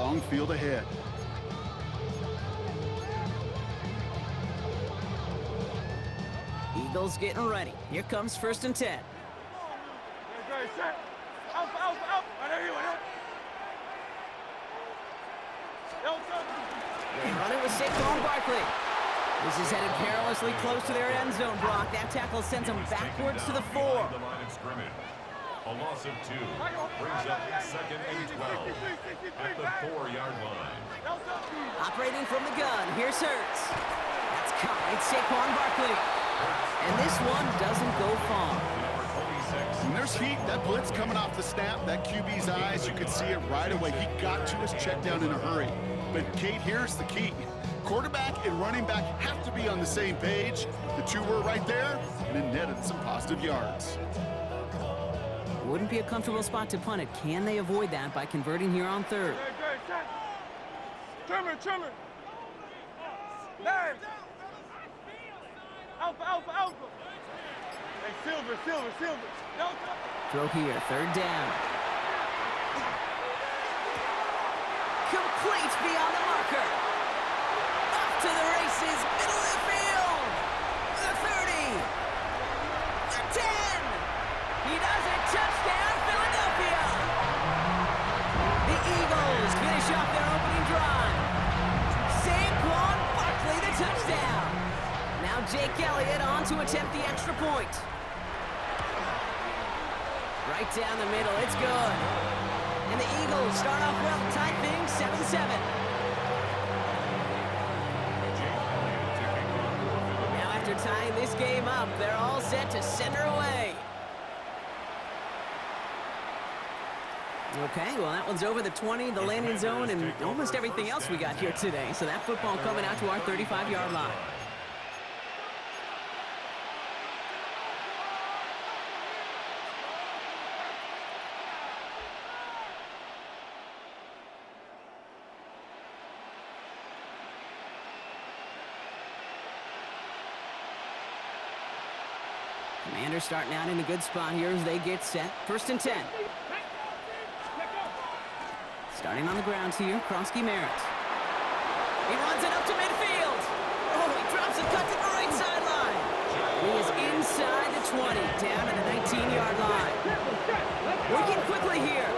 long field ahead. Eagles getting ready. Here comes 1st and 10. They run it with Saquon Barkley. This is headed perilously close to their end zone, Brock. That tackle sends them backwards to the 4. The line of scrimmage. A loss of 2 brings up 2nd and 12 at the 4-yard line. Operating from the gun, here's Hurts. That's caught. It's Saquon Barkley. And this one doesn't go far. And there's heat. That blitz coming off the snap. That QB's eyes, you could see it right away. He got to his check down in a hurry. But, Kate, here's the key. Quarterback and running back have to be on the same page. The two were right there, and it netted some positive yards. Wouldn't be a comfortable spot to punt it. Can they avoid that by converting here on 3rd? Trimmer. Man. Alpha. Hey, Silver. Throw here, 3rd down. Complete beyond the marker. Up to the races, middle of the field. The 30. The 10. He does it. Touchdown, Philadelphia. The Eagles finish off their opening drive. Saquon Barkley, the touchdown. Now Jake Elliott on to attempt the extra point. Right down the middle, it's good. And the Eagles start off well, tie things 7-7. Now after tying this game up, they're all set to send her away. Okay, well that one's over the 20, the landing zone, and almost everything else we got here today. So that football coming out to our 35-yard line. Commanders starting out in a good spot here as they get set. 1st and 10. Starting on the ground here, Krosky Merritt. He runs it up to midfield. Oh, he drops a cut to the right sideline. He is inside the 20, down to the 19-yard line. Working quickly here.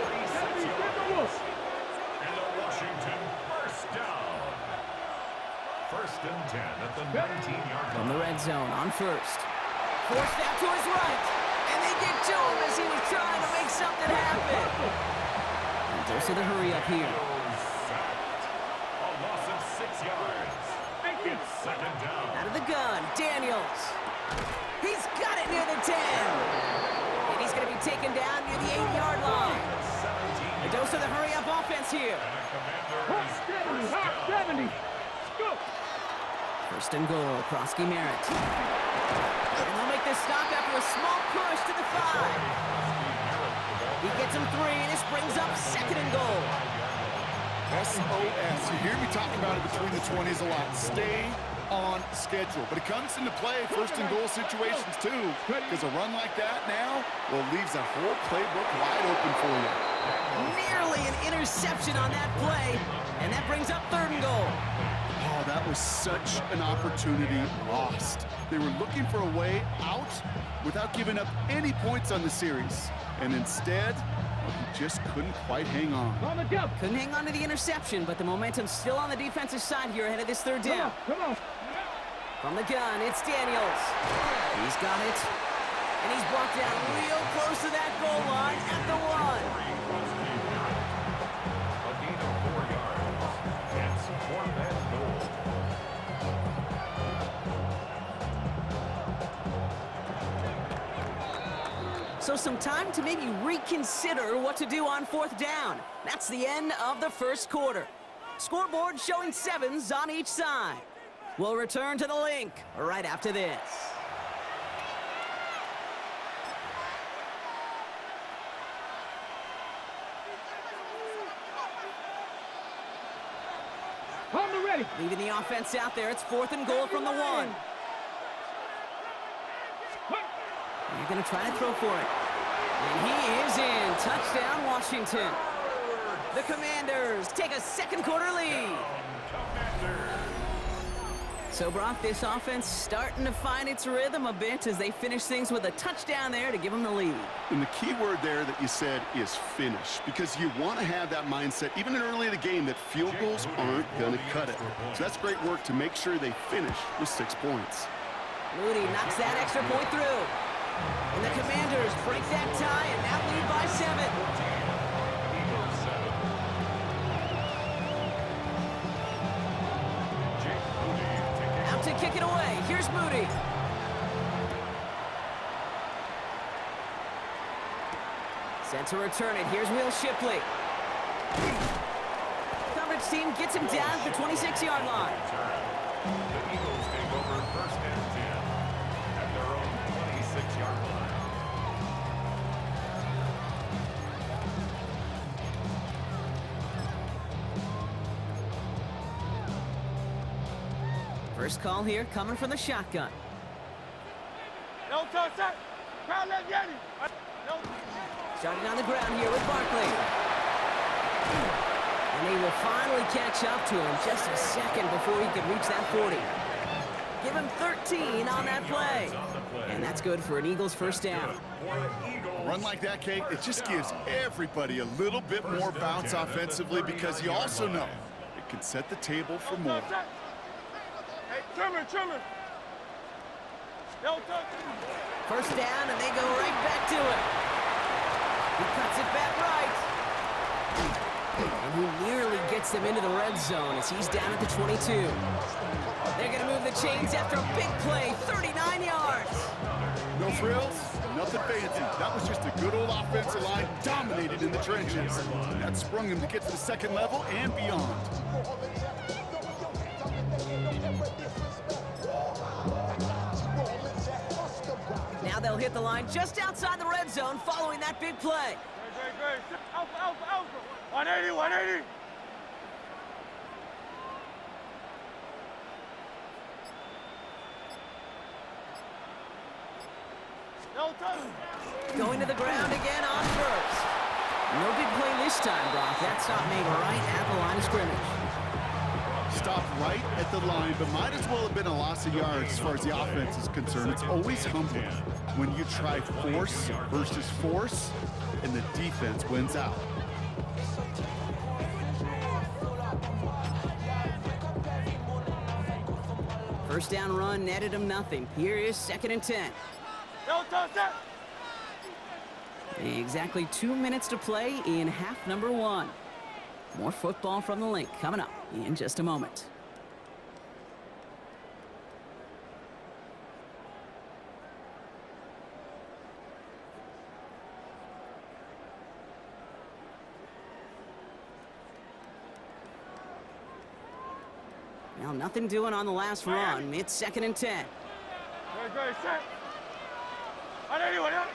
And the Washington 1st down. 1st and 10 at the 19-yard line. From the red zone on 1st. Forced out to his right. And they get to him as he was trying to make something happen. Dose of the hurry up here. A loss of 6 yards. It's 2nd down. Out of the gun, Daniels. He's got it near the 10. And he's going to be taken down near the 8-yard line. A dose of the hurry up offense here. And the Commander is 1st and goal, Krosky Merritt. And they'll make this stop after a small push to the 5. He gets him 3, and this brings up 2nd and goal. SOS. You hear me talk about it between the 20s a lot. Stay on schedule. But it comes into play 1st and goal situations too, because a run like that now, well, leaves a whole playbook wide open for you. Nearly an interception on that play, and that brings up 3rd and goal. Oh, that was such an opportunity lost. They were looking for a way out without giving up any points on the series. And instead, he just couldn't quite hang on. Couldn't hang on to the interception, but the momentum's still on the defensive side here ahead of this 3rd down. From the gun, it's Daniels. He's got it. And he's brought down real close to that goal line at the 1. a gain of 4 yards. It's 4th and goal. So some time to maybe reconsider what to do on 4th down. That's the end of the 1st quarter. Scoreboard showing 7s on each side. We'll return to the link right after this. Ready. Leaving the offense out there. It's 4th and goal from the 1. You're going to try to throw for it. And he is in. Touchdown, Washington. The Commanders take a second quarter lead. So, Brock, this offense starting to find its rhythm a bit as they finish things with a touchdown there to give them the lead. And the key word there that you said is finish, because you want to have that mindset, even early in the game, that field goals aren't going to cut it. So that's great work to make sure they finish with 6 points. Moody knocks that extra point through. And the Commanders break that tie and now lead by 7. Out to kick it away. Here's Moody. Set to return it. Here's Will Shipley. Coverage team gets him down at the 26-yard line. The Eagles take over first and 10 at their own 26-yard line. First call here coming from the shotgun. No touch, set. Crowd left Yeti. No. Starting on the ground here with Barkley. And they will finally catch up to him just a second before he can reach that 40. Give him 13 on that play. And that's good for an Eagles first down. A run like that, Kate, it just gives everybody a little bit more bounce offensively, because you also know it can set the table for more. Hey, trimmer. No touch. First down, and they go right back to it. He cuts it back right. And he nearly gets them into the red zone as he's down at the 22. They're going to move the chains after a big play, 39 yards. No frills, nothing fancy. That was just a good old offensive line dominated in the trenches. That sprung him to get to the second level and beyond. Now they'll hit the line just outside the red zone following that big play. Great. Alpha. 180. No touch. Going to the ground again on first. No big play this time, Brock. That stop made right at the line of scrimmage. Stopped right at the line, but might as well have been a loss of yards as far as the offense is concerned. It's always humbling when you try force versus force, and the defense wins out. First down run netted him nothing. Here is 2nd and 10. No touch, set. Exactly 2 minutes to play in half number 1. More football from the Link coming up in just a moment. Well, nothing doing on the last run. It's 2nd and 10. Great, set. 180.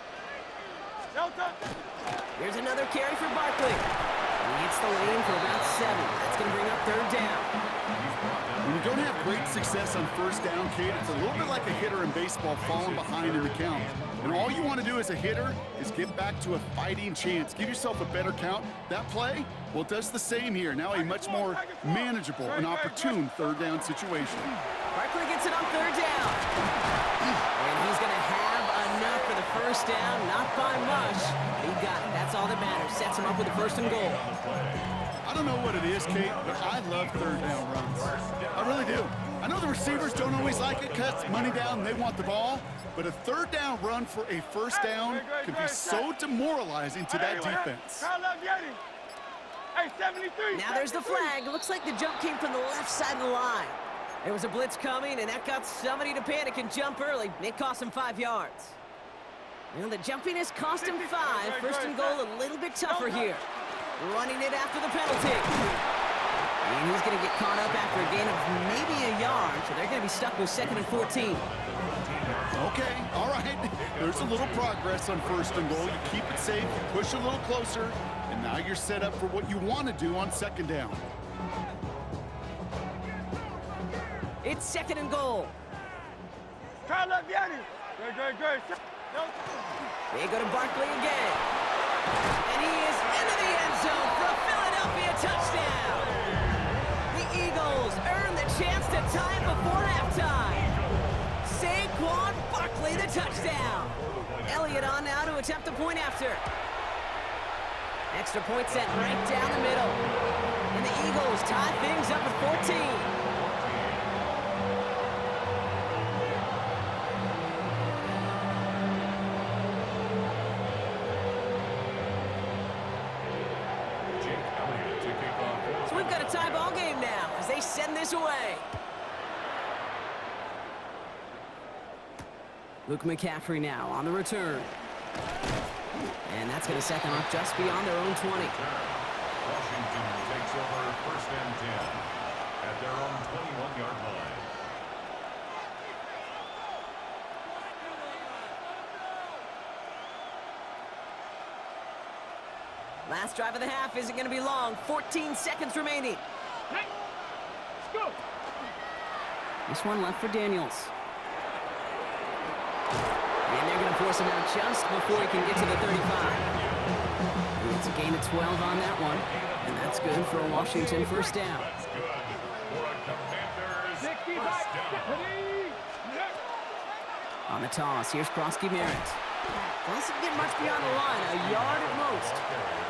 No touch. Here's another carry for Barkley. And he hits the lane for about 7. That's going to bring up 3rd down. When you don't have great success on first down, Kate, it's a little bit like a hitter in baseball falling behind in the count. And all you want to do as a hitter is get baback to a fighting chance. Give yourself a better count. That play, well, it does the same here. Now a much more manageable and opportune 3rd down situation. Barkley gets it on 3rd down. And he's going to have enough for the first down. Not by much. He got it. That's all that matters. Sets him up with a 1st and goal. I don't know what it is, Kate, but I love 3rd down runs. I really do. I know the receivers don't always like it because it's money down and they want the ball, but a 3rd down run for a first down can be so demoralizing to that defense. Crowd left Yeti. Hey, 73. Now there's the flag. Looks like the jump came from the left side of the line. There was a blitz coming, and that got somebody to panic and jump early. It cost him 5 yards. Well, the jumpiness cost him 5. 1st and goal a little bit tougher here. Running it after the penalty. And he's going to get caught up after a gain of maybe a yard, so they're going to be stuck with 2nd and 14. Okay, all right. There's a little progress on 1st and goal. You keep it safe, you push a little closer, and now you're set up for what you want to do on 2nd down. It's 2nd and goal. Crowd left Yeti. Great. No. They go to Barkley again. And he is into the end zone for a Philadelphia the touchdown. The Eagles earn the chance to tie it before halftime. Saquon Barkley, the touchdown. Elliott on now to attempt the point after. Extra point set right down the middle. And the Eagles tie things up at 14. So we've got a tie ball game now as they send this away. Luke McCaffrey now on the return. And that's going to set them up just beyond their own 20. Washington takes over first and 10 at their own 21-yard line. Last drive of the half isn't going to be long. 14 seconds remaining. Let's go. This one left for Daniels. And they're going to force him out just before he can get to the 35. It's a gain of 12 on that one. And that's good for a Washington first down. That's good for a Commanders 65. first down. On the toss, here's Krosky Merritt. Doesn't get much beyond the line, a yard at most.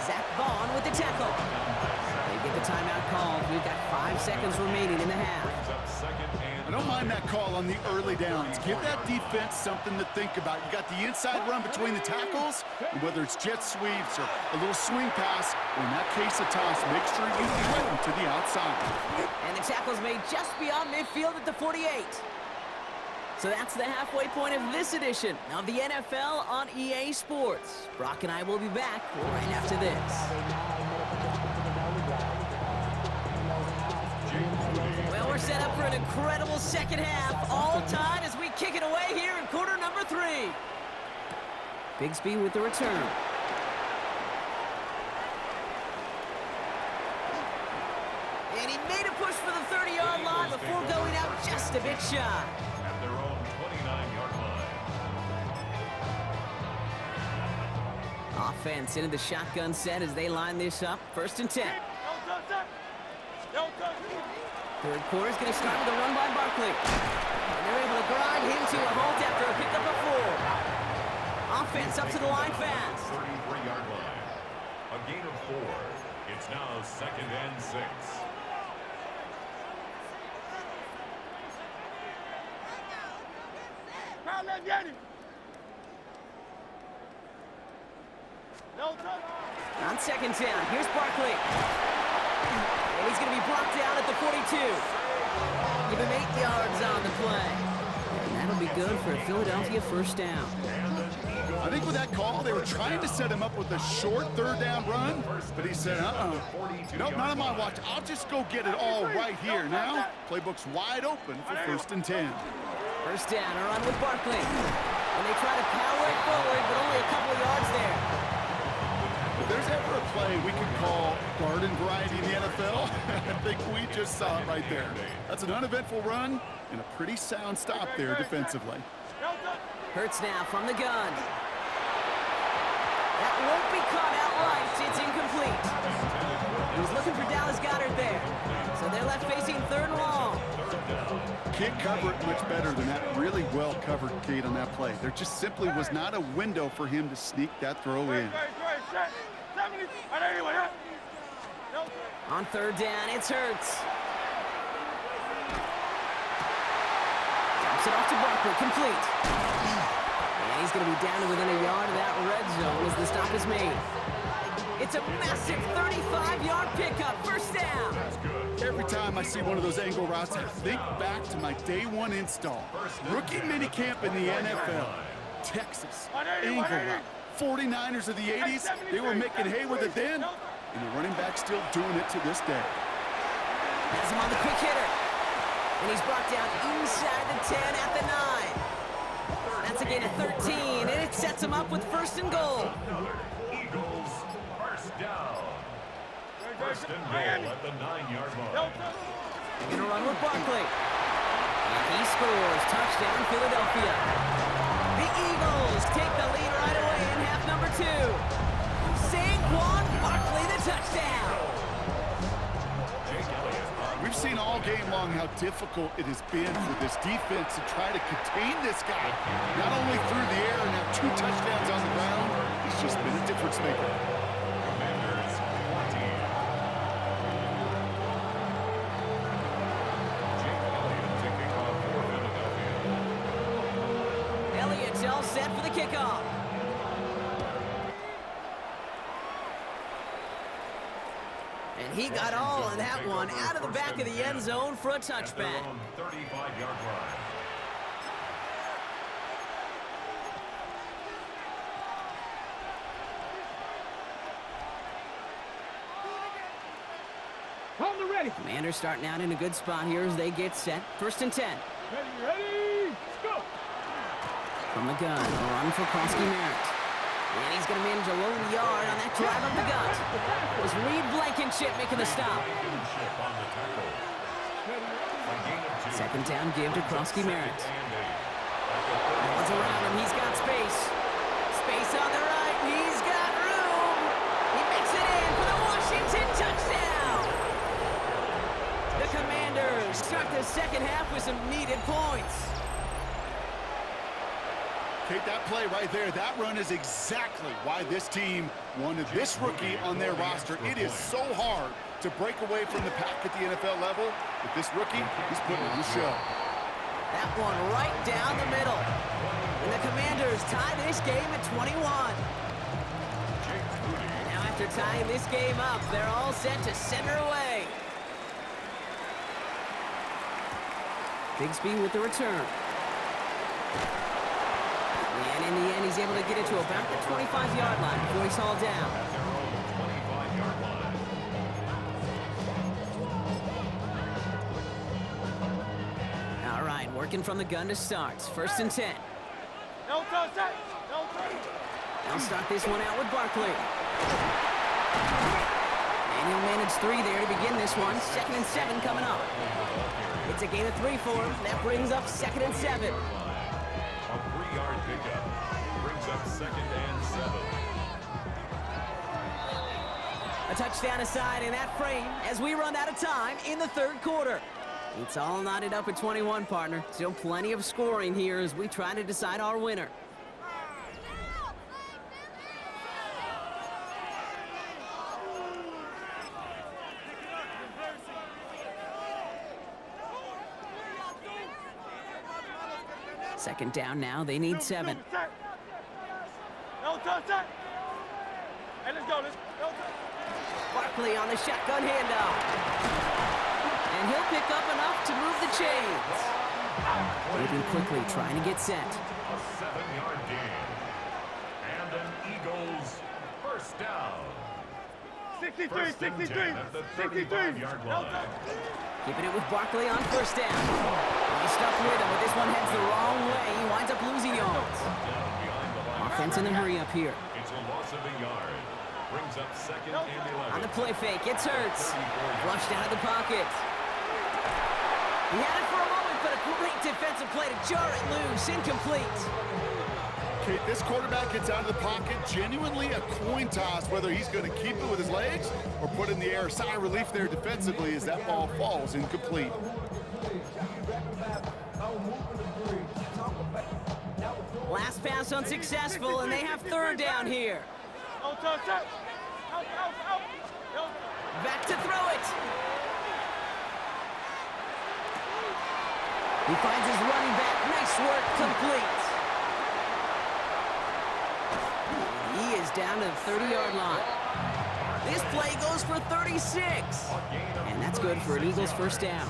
Zach Vaughn with the tackle. They get the timeout called. We've got 5 seconds remaining in the half. I don't mind that call on the early downs. Give that defense something to think about. You got the inside run between the tackles, and whether it's jet sweeps or a little swing pass, or in that case a toss, make sure you thread them to the outside. And the tackle's made just beyond midfield at the 48. So that's the halfway point of this edition of the NFL on EA Sports. Brock and I will be back right after this. Well, we're set up for an incredible second half. All tied as we kick it away here in quarter number 3. Bigsby with the return. And he made a push for the 30-yard line before going out just a bit shy. At their own 29-yard line. Offense into the shotgun set as they line this up. First and 10. Third quarter's going to start with a run by Barkley. And they're able to grind him to a halt after a pickup of 4. Offense up to the line fast. 33-yard line. A gain of 4. It's now second and 6. On second down, here's Barkley. And he's going to be brought down at the 42. Give him 8 yards on the play. And that'll be good for a Philadelphia first down. I think with that call, they were trying to set him up with a short third down run, but he said, nope, not on my watch. I'll just go get it all right here. Now, playbook's wide open for first and 10. First down, a run with Barkley. And they try to power it forward, but only a couple of yards there. If there's ever a play we could call garden variety in the NFL, I think we just saw it right there. That's an uneventful run and a pretty sound stop there defensively. Hurts now from the gun. That won't be caught outright. It's incomplete. He was looking for Dallas Goedert there. So they're left facing third and long. Can't cover it much better than that really well covered Kate on that play. There just simply was not a window for him to sneak that throw in. On third down, it's Hurts. Drops it off to Barkley, complete. And he's going to be down to within a yard of that red zone as the stop is made. It's a massive 35-yard pickup, first down. Every time I see one of those angle routes, I think back to my day one install. Rookie minicamp in the NFL. Texas, angle route. 49ers of the 80s, they were making hay with it then, and the running back's still doing it to this day. Has him on the quick hitter. And he's brought down inside the 10 at the 9. That's a gain of 13, and it sets him up with first and goal. Eagles first down. First and goal at the 9-yard line. They're going to run with Barkley. And he scores. Touchdown, Philadelphia. The Eagles take the lead right away in half number 2. Saquon Barkley, the touchdown. We've seen all game long how difficult it has been for this defense to try to contain this guy. Not only through the air and have 2 touchdowns on the ground, he's just been a difference maker. Commanders 14. Jake Elliott to kick off for Philadelphia. Elliott's all set for the kickoff. And he got all of that one out of the back of the end zone for a At their touchback. own 35-yard line. Hold the ready. Commanders starting out in a good spot here as they get set. 1st and 10. Ready, let's go. From the gun, a run for Krosky Merritt. And he's going to manage a lone yard on that drive up the gut. It was Reed Blankenship making the stop. Blankenship on the tackle. A gain of 2. 2nd down give to Krosky Merritt. And 8. Runs around him, he's got space. Space on the right, he's got room. He makes it in for the Washington touchdown. The Commanders start the second half with some needed points. Kate, that play right there, that run is exactly why this team wanted this rookie on their roster. It is so hard to break away from the pack at the NFL level, but this rookie, he's putting on the show. That one right down the middle. And the Commanders tie this game at 21. Now after tying this game up, they're all set to center away. Bigsby with the return. And in the end, he's able to get it to about the 25-yard line before he's hauled down. At their own 25-yard line. All right, working from the gun to start. 1st and 10. No touch, no touch. They'll start this one out with Barkley. And he'll manage 3 there to begin this one. 2nd and 7 coming up. It's a gain of 3 for him. That brings up 2nd and 7. A 3-yard pickup brings up 2nd and 7. A touchdown aside in that frame as we run out of time in the 3rd quarter. It's all knotted up at 21, partner. Still plenty of scoring here as we try to decide our winner. Second down now, they need 7. No touch. Hey, let's go. No touch. Barkley on the shotgun handoff. And he'll pick up enough to move the chains. Moving quickly, trying to get set. A 7-yard gain. And an Eagles first down. 63, First and 10 at the 35-yard line. Keeping it with Barkley on 1st down. He's stuck with him, but this one heads the wrong way. He winds up losing yards. Down behind the line. Offense in the hurry up here. It's a loss of a yard. Brings up 2nd and 11. On the play fake, it's Hurts. Flushed out of the pocket. He had it for a moment, but a great defensive play to jar it loose. Incomplete. Kate, this quarterback gets out of the pocket, genuinely a coin toss, whether he's going to keep it with his legs or put it in the air. Sigh of relief there defensively as that ball falls incomplete. Last pass unsuccessful, and they have 3rd down here. No touch. Out. No. Back to throw it. He finds his running back. Nice work, complete. He is down to the 30-yard line. This play goes for 36. And that's good for an Eagles first down.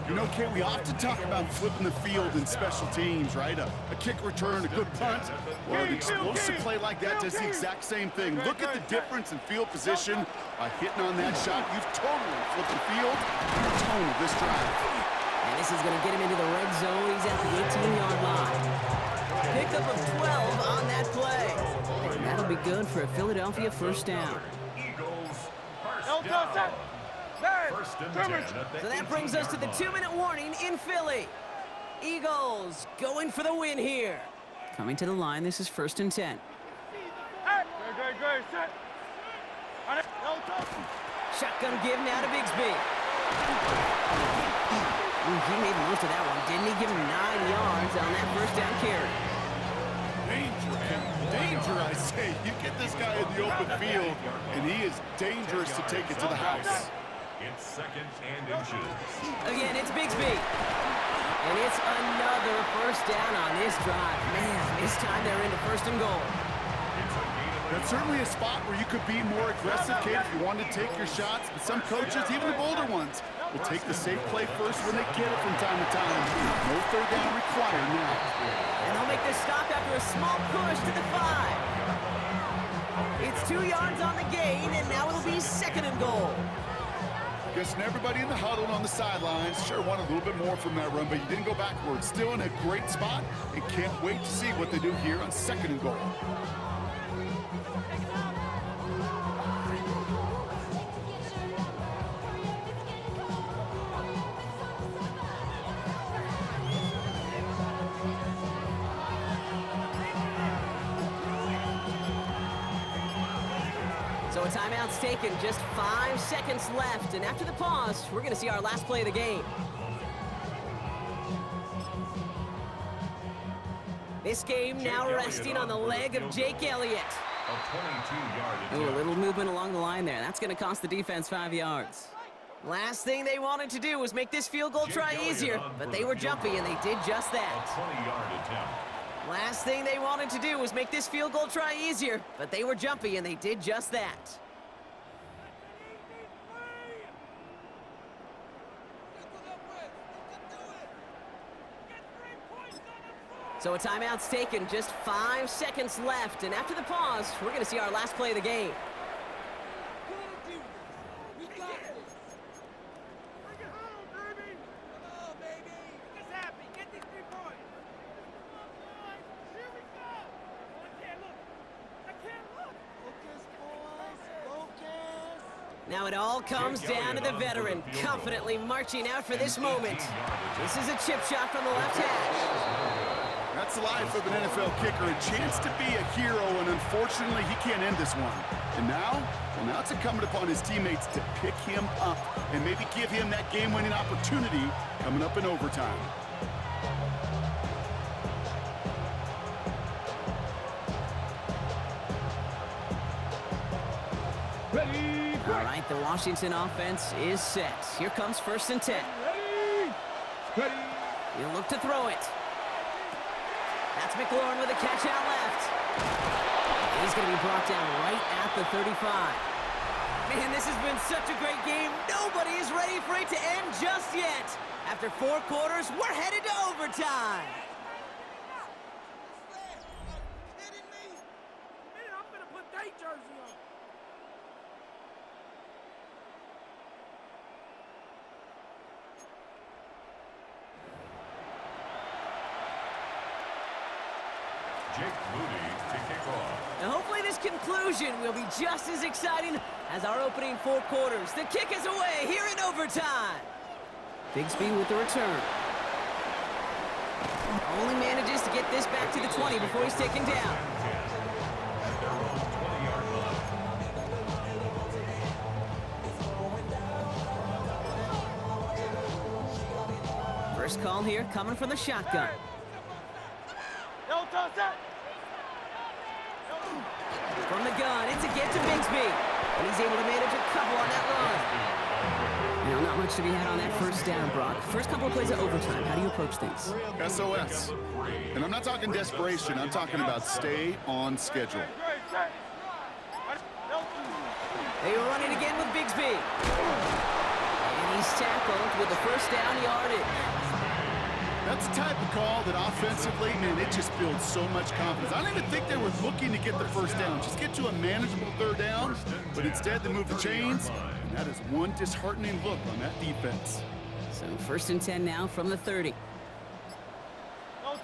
You know, Kate, we often talk about flipping the field in special teams, right? A kick return, a good punt. Well, an explosive play like that does the exact same thing. Look at the difference in field position. By hitting on that shot, you've totally flipped the field and the tone of this drive. And this is going to get him into the red zone. He's at the 18-yard line. Pickup of 12 on that play. And that'll be good for a Philadelphia first down. Eagles No first touch. down. Hey, First and 10 coverage. at the So that brings us to the 2-minute warning in Philly. Eagles going for the win here. Coming to the line, this is 1st and 10. Hey. Great. Set. On it. No touch. Shotgun give now to Bigsby. he made the most of that one, didn't he? Give him 9 yards on that first down carry. Danger, I say. You get this guy in the open field, and he is dangerous to take it to the house. It's second and inches. Again, it's Bigsby. And it's another first down on this drive. Man, this time they're into first and goal. That's certainly a spot where you could be more aggressive, kid, if you wanted to take your shots. But some coaches, even the bolder ones, will take the safe play first when they get it from time to time. No third down required now. And they'll make this stop after a small push to the 5. It's 2 yards on the gain, and now it'll be second and goal. Guessing everybody in the huddle and on the sidelines sure wanted a little bit more from that run, but you didn't go backwards. Still in a great spot, and can't wait to see what they do here on second and goal. So a timeout's taken, just 5 seconds left, and after the pause, we're going to see our last play of the game. This game now resting on the leg of Jake Elliott. A 22-yard Ooh, a little movement along the line there. That's going to cost the defense 5 yards. Last thing they wanted to do was make this field goal try easier, but they were jumpy, and they did just A that. 20-yard attempt. Last thing they wanted to do was make this field goal try easier, but they were jumpy, and they did just that. So a timeout's taken, just 5 seconds left, and after the pause, we're going to see our last play of the game. Now it all comes down to the veteran, confidently marching out for this moment. This is a chip shot from the left hash. That's the life of an NFL kicker, a chance to be a hero, and unfortunately, he can't end this one. And now it's incumbent upon his teammates to pick him up and maybe give him that game-winning opportunity coming up in overtime. All right, the Washington offense is set. Here comes first and 10. He'll look to throw it. That's McLaurin with a catch out left. He's going to be brought down right at the 35. Man, this has been such a great game. Nobody is ready for it to end just yet. After 4 quarters, we're headed to overtime. Jake Moody to kick off. Now hopefully this conclusion will be just as exciting as our opening 4 quarters. The kick is away here in overtime. Bigsby with the return. Only manages to get this back to the 20 before he's taken down. First call here coming from the shotgun. From the gun, it's a get to Bigsby. And he's able to manage a couple on that run. You know, not much to be had on that first down, Brock. First couple of plays of overtime, how do you approach things? SOS. And I'm not talking desperation. I'm talking about stay on schedule. They are running again with Bigsby. And he's tackled with the first down yardage. That's the type of call that offensively, man, it just builds so much confidence. I don't even think they were looking to get the first down. Just get to a manageable third down, but instead they move the chains, and that is one disheartening look on that defense. So first and 10 now from the 30. They'll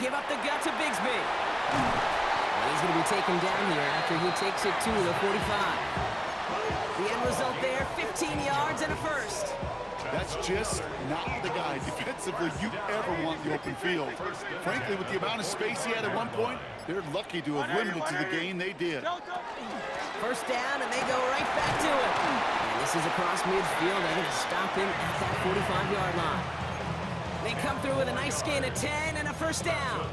give up the gut to Bigsby. And he's going to be taken down here after he takes it to the 45. The end result there, 15 yards and a first. That's just not the guy defensively you ever want in the open field. Frankly, with the amount of space he had at one point, they're lucky to have limited to the gain they did. First down, and they go right back to it. And this Passes across midfield, able to stop him at that 45-yard line. They come through with a nice gain of 10 and a first down.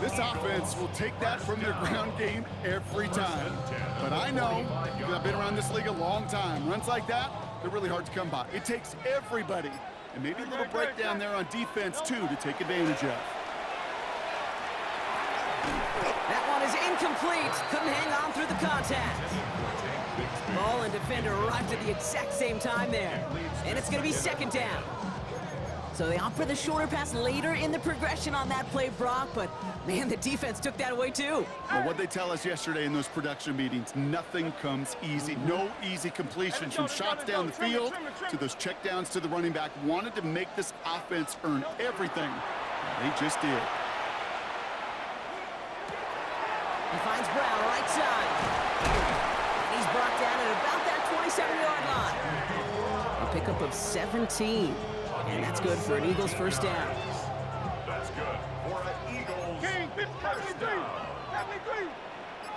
This offense will take that from their ground game every time. But I know, because I've been around this league a long time, runs like that, they're really hard to come by. It takes everybody, and maybe a little breakdown there on defense, too, to take advantage of. That one is incomplete. Couldn't hang on through the contact. Ball and defender arrived at the exact same time there. And it's going to be second down. So they opt for the shorter pass later in the progression on that play, Brock, but man, the defense took that away too. Well, what they tell us yesterday in those production meetings, nothing comes easy. No easy completions from shots down the field to those checkdowns to the running back. Wanted to make this offense earn everything. They just did. He finds Brown right side. And he's brought down at about that 27-yard line. A pickup of 17. And that's good for an Eagles first down. That's good for an Eagles first down.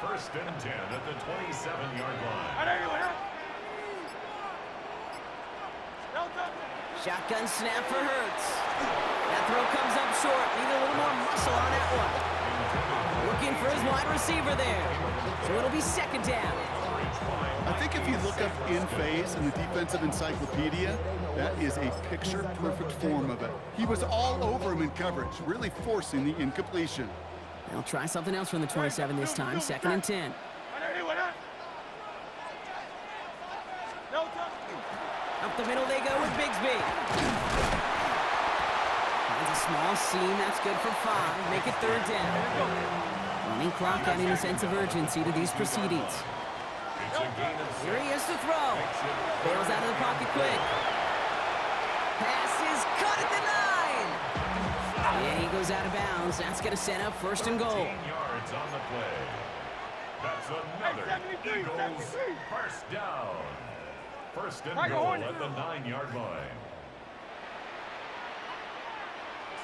First and 10 at the 27-yard line. Shotgun snap for Hurts. That throw comes up short. Need a little more muscle on that one. Looking for his wide receiver there. So it'll be second down. I think if you look up in phase in the defensive encyclopedia, that is a picture-perfect form of it. He was all over him in coverage, really forcing the incompletion. They'll try something else from the 27 this time. Second and 10. Up the middle they go with Bigsby. Finds a small seam. That's good for 5. Make it third down. Running clock adding a sense of urgency to these proceedings. Here he is to throw. Bails out of the pocket quick. Pass is cut at the 9. And he goes out of bounds. That's going to set up first and goal. 15 yards on the play. That's another Eagles first down. First and goal at the 9-yard line.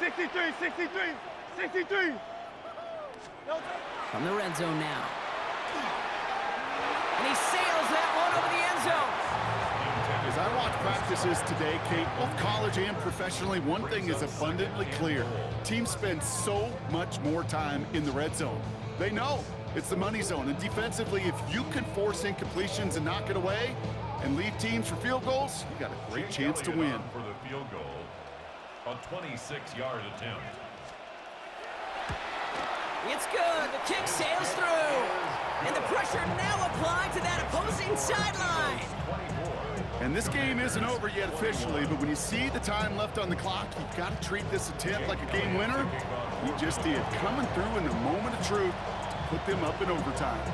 63. From the red zone now. And he sails that one over the end zone. As I watch practices today, Kate, both college and professionally, one thing is abundantly clear. Teams spend so much more time in the red zone. They know it's the money zone. And defensively, if you can force incompletions and knock it away and leave teams for field goals, you got a great chance to win. For the field goal, a 26-yard attempt. It's good. The kick sails through. And the pressure now applied to that opposing sideline. And this game isn't over yet officially, but when you see the time left on the clock, you've got to treat this attempt like a game winner. He just did, coming through in the moment of truth to put them up in overtime.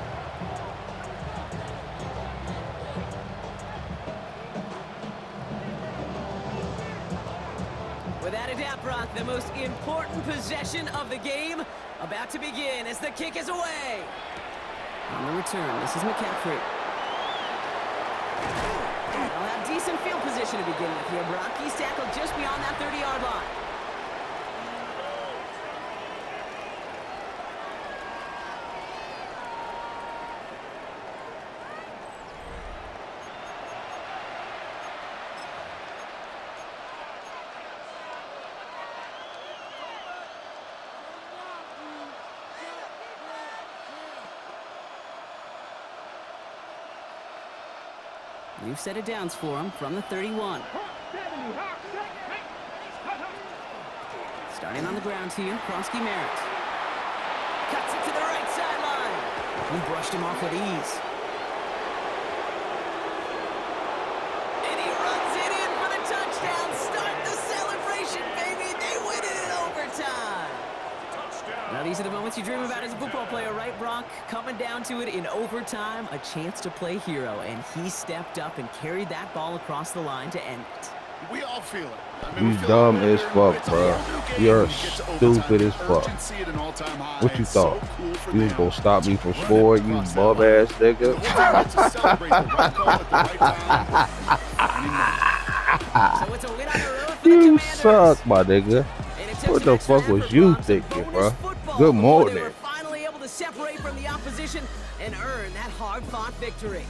Without a doubt, Brock, the most important possession of the game about to begin as the kick is away. On the return, this is McCaffrey. They'll have decent field position to begin with here, Brock. He's tackled just beyond that 30-yard line. We've set it downs for him from the 31. Starting on the ground here, Kronsky Merritt. Cuts it to the right sideline. He brushed him off with ease. And he runs it in for the touchdown. Start the celebration, baby. They win it in overtime. Now, these are the moments you dream about as a football player, right, Brock? Coming down to it in overtime, a chance to play hero, and he stepped up and carried that ball across the line to end it. We all feel it. I mean, You dumb as fuck, bro. You're stupid as fuck. What you thought? You was gonna stop me from scoring, you bum-ass nigga? So it's a win on the road for the You Commanders. suck, my nigga. What the fuck was you thinking, bro? Good morning. They were finally able to separate from the opposition and earn that hard-fought victory.